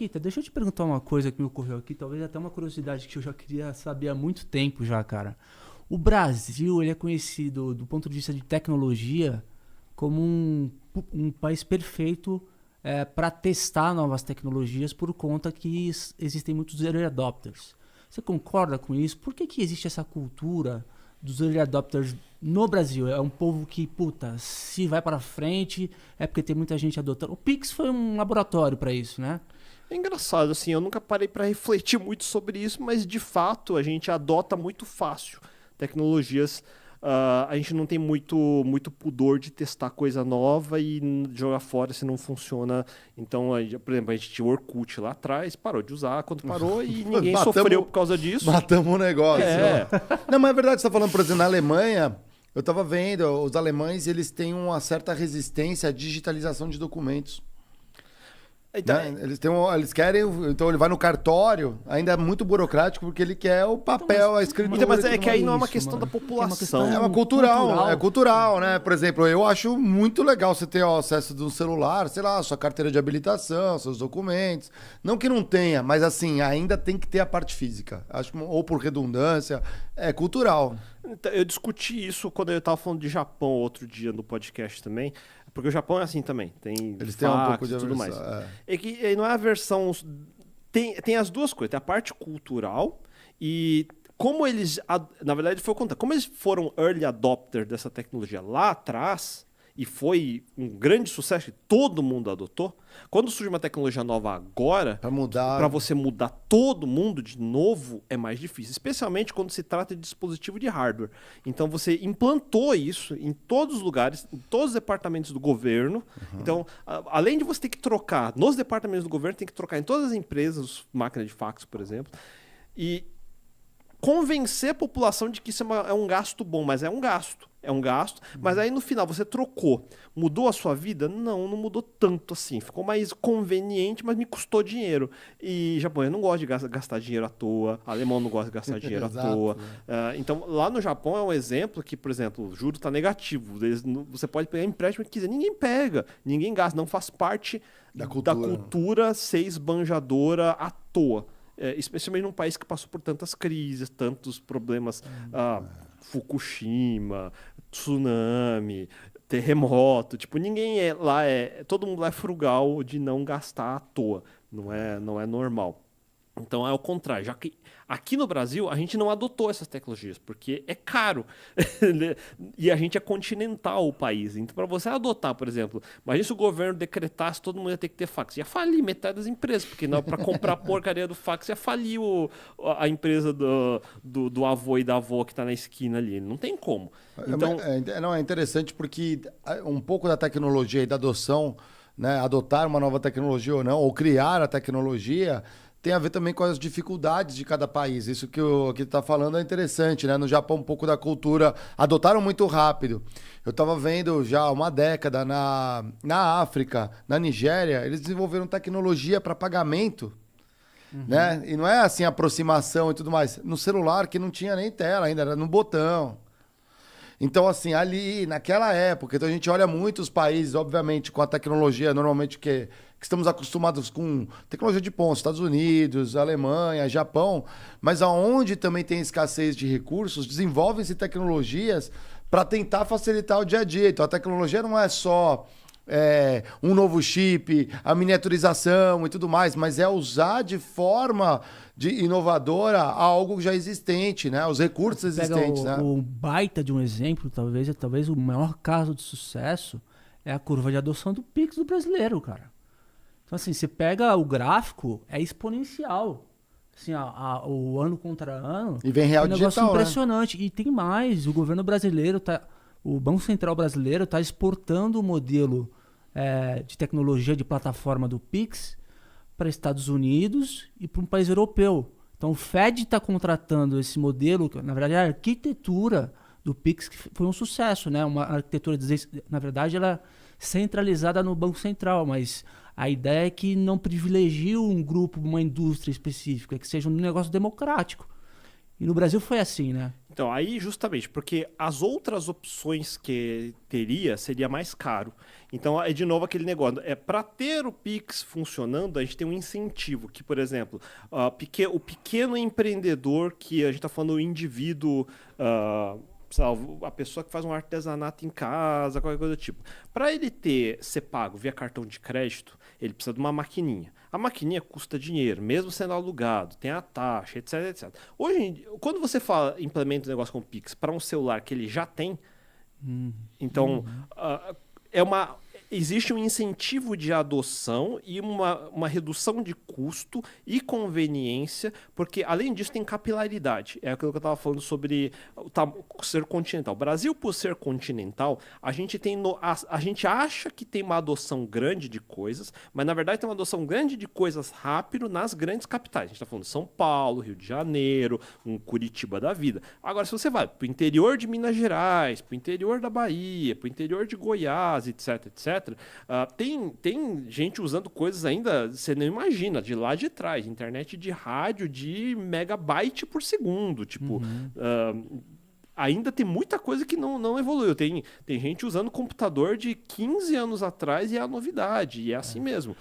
Kita, deixa eu te perguntar uma coisa que me ocorreu aqui, talvez até uma curiosidade que eu já queria saber há muito tempo já, cara. O Brasil, ele é conhecido, do ponto de vista de tecnologia, como um país perfeito para testar novas tecnologias por conta que existem muitos early adopters. Você concorda com isso? Por que existe essa cultura dos early adopters no Brasil? É um povo que, puta, se vai para frente é porque tem muita gente adotando. O Pix foi um laboratório para isso, né? É engraçado, assim, eu nunca parei para refletir muito sobre isso, mas de fato a gente adota muito fácil tecnologias. A gente não tem muito pudor de testar coisa nova e jogar fora se não funciona. Então, por exemplo, a gente tinha o Orkut lá atrás, parou de usar quando parou e ninguém sofreu por causa disso. Matamos o negócio. É. Não, mas é verdade, você está falando, por exemplo, na Alemanha, eu estava vendo, os alemães eles têm uma certa resistência à digitalização de documentos. Então, né? Eles querem, então ele vai no cartório, ainda é muito burocrático, porque ele quer o papel, a escritura. Então, mas é que aí não é uma questão da população. É uma cultural, é cultural, né? Por exemplo, eu acho muito legal você ter o acesso do celular, sei lá, sua carteira de habilitação, seus documentos. Não que não tenha, mas assim, ainda tem que ter a parte física. Acho, ou por redundância, é cultural. Eu discuti isso quando eu estava falando de Japão outro dia no podcast também, porque o Japão é assim também, eles têm um pouco de tudo mais. É que não é a versão... Tem as duas coisas, tem a parte cultural e como eles... Na verdade, foi o contrário. Como eles foram early adopter dessa tecnologia lá atrás, e foi um grande sucesso que todo mundo adotou, quando surge uma tecnologia nova agora, para você mudar todo mundo de novo é mais difícil, especialmente quando se trata de dispositivo de hardware. Então você implantou isso em todos os lugares, em todos os departamentos do governo. Então, além de você ter que trocar nos departamentos do governo, tem que trocar em todas as empresas, máquina de fax, por exemplo, e convencer a população de que isso é um gasto bom, mas é um gasto. Mas aí no final você trocou. Mudou a sua vida? Não mudou tanto assim. Ficou mais conveniente, mas me custou dinheiro. E japonês não gosta de gastar dinheiro à toa. Alemão não gosta de gastar dinheiro à toa. Então, lá no Japão é um exemplo que, por exemplo, o juro está negativo. Você pode pegar empréstimo que quiser. Ninguém pega, ninguém gasta. Não faz parte da cultura ser esbanjadora à toa. Especialmente num país que passou por tantas crises, tantos problemas, Fukushima, tsunami, terremoto. Tipo, todo mundo lá é frugal de não gastar à toa. Não é normal. Então é o contrário. Já que aqui no Brasil a gente não adotou essas tecnologias, porque é caro. E a gente é continental o país. Então, para você adotar, por exemplo, imagina se o governo decretasse todo mundo ia ter que ter fax. Ia falir metade das empresas, porque para comprar a porcaria do fax ia falir a empresa do avô e da avó que está na esquina ali. Não tem como. Então, é interessante porque um pouco da tecnologia e da adoção, né, adotar uma nova tecnologia ou não, ou criar a tecnologia, tem a ver também com as dificuldades de cada país. Isso que o que está falando é interessante, né? No Japão, um pouco da cultura, adotaram muito rápido. Eu estava vendo já há uma década na África, na Nigéria, eles desenvolveram tecnologia para pagamento, né? E não é assim aproximação e tudo mais. No celular, que não tinha nem tela ainda, era no botão. Então, assim, ali, naquela época, então a gente olha muitos países, obviamente, com a tecnologia, normalmente que estamos acostumados com tecnologia de ponta, Estados Unidos, Alemanha, Japão, mas aonde também tem escassez de recursos, desenvolvem-se tecnologias para tentar facilitar o dia a dia. Então, a tecnologia não é só um novo chip, a miniaturização e tudo mais, mas é usar de forma inovadora algo já existente, né? Os recursos existentes. O baita de um exemplo, talvez o maior caso de sucesso é a curva de adoção do Pix do brasileiro, cara. Então, assim, você pega o gráfico, é exponencial. Assim, o ano contra ano. E vem real digital, negócio impressionante. Né? E tem mais, o governo brasileiro o Banco Central brasileiro está exportando o modelo de tecnologia de plataforma do Pix para Estados Unidos e para um país europeu. Então o Fed está contratando esse modelo, na verdade a arquitetura do Pix que foi um sucesso, né? Uma arquitetura, na verdade, ela é centralizada no Banco Central, mas a ideia é que não privilegie um grupo, uma indústria específica, que seja um negócio democrático. E no Brasil foi assim, né? Então, aí justamente, porque as outras opções que teria seria mais caro. Então, é de novo aquele negócio. Para ter o Pix funcionando, a gente tem um incentivo, que, por exemplo, o pequeno empreendedor, que a gente está falando o indivíduo, sei lá, a pessoa que faz um artesanato em casa, qualquer coisa do tipo. Para ele ser pago via cartão de crédito, ele precisa de uma maquininha. A maquininha custa dinheiro, mesmo sendo alugado, tem a taxa, etc, etc. Hoje, quando você implementa um negócio com o Pix para um celular que ele já tem, então existe um incentivo de adoção e uma redução de custo e conveniência, porque além disso tem capilaridade. É aquilo que eu estava falando sobre ser continental. O Brasil, por ser continental, a gente acha que tem uma adoção grande de coisas, mas na verdade tem uma adoção grande de coisas rápido nas grandes capitais. A gente está falando de São Paulo, Rio de Janeiro, um Curitiba da vida. Agora, se você vai para o interior de Minas Gerais, para o interior da Bahia, para o interior de Goiás, etc, etc, tem gente usando coisas ainda, você não imagina, de lá de trás, internet de rádio de megabyte por segundo, tipo, ainda tem muita coisa que não evoluiu. Tem gente usando computador de 15 anos atrás e é a novidade, e é assim mesmo.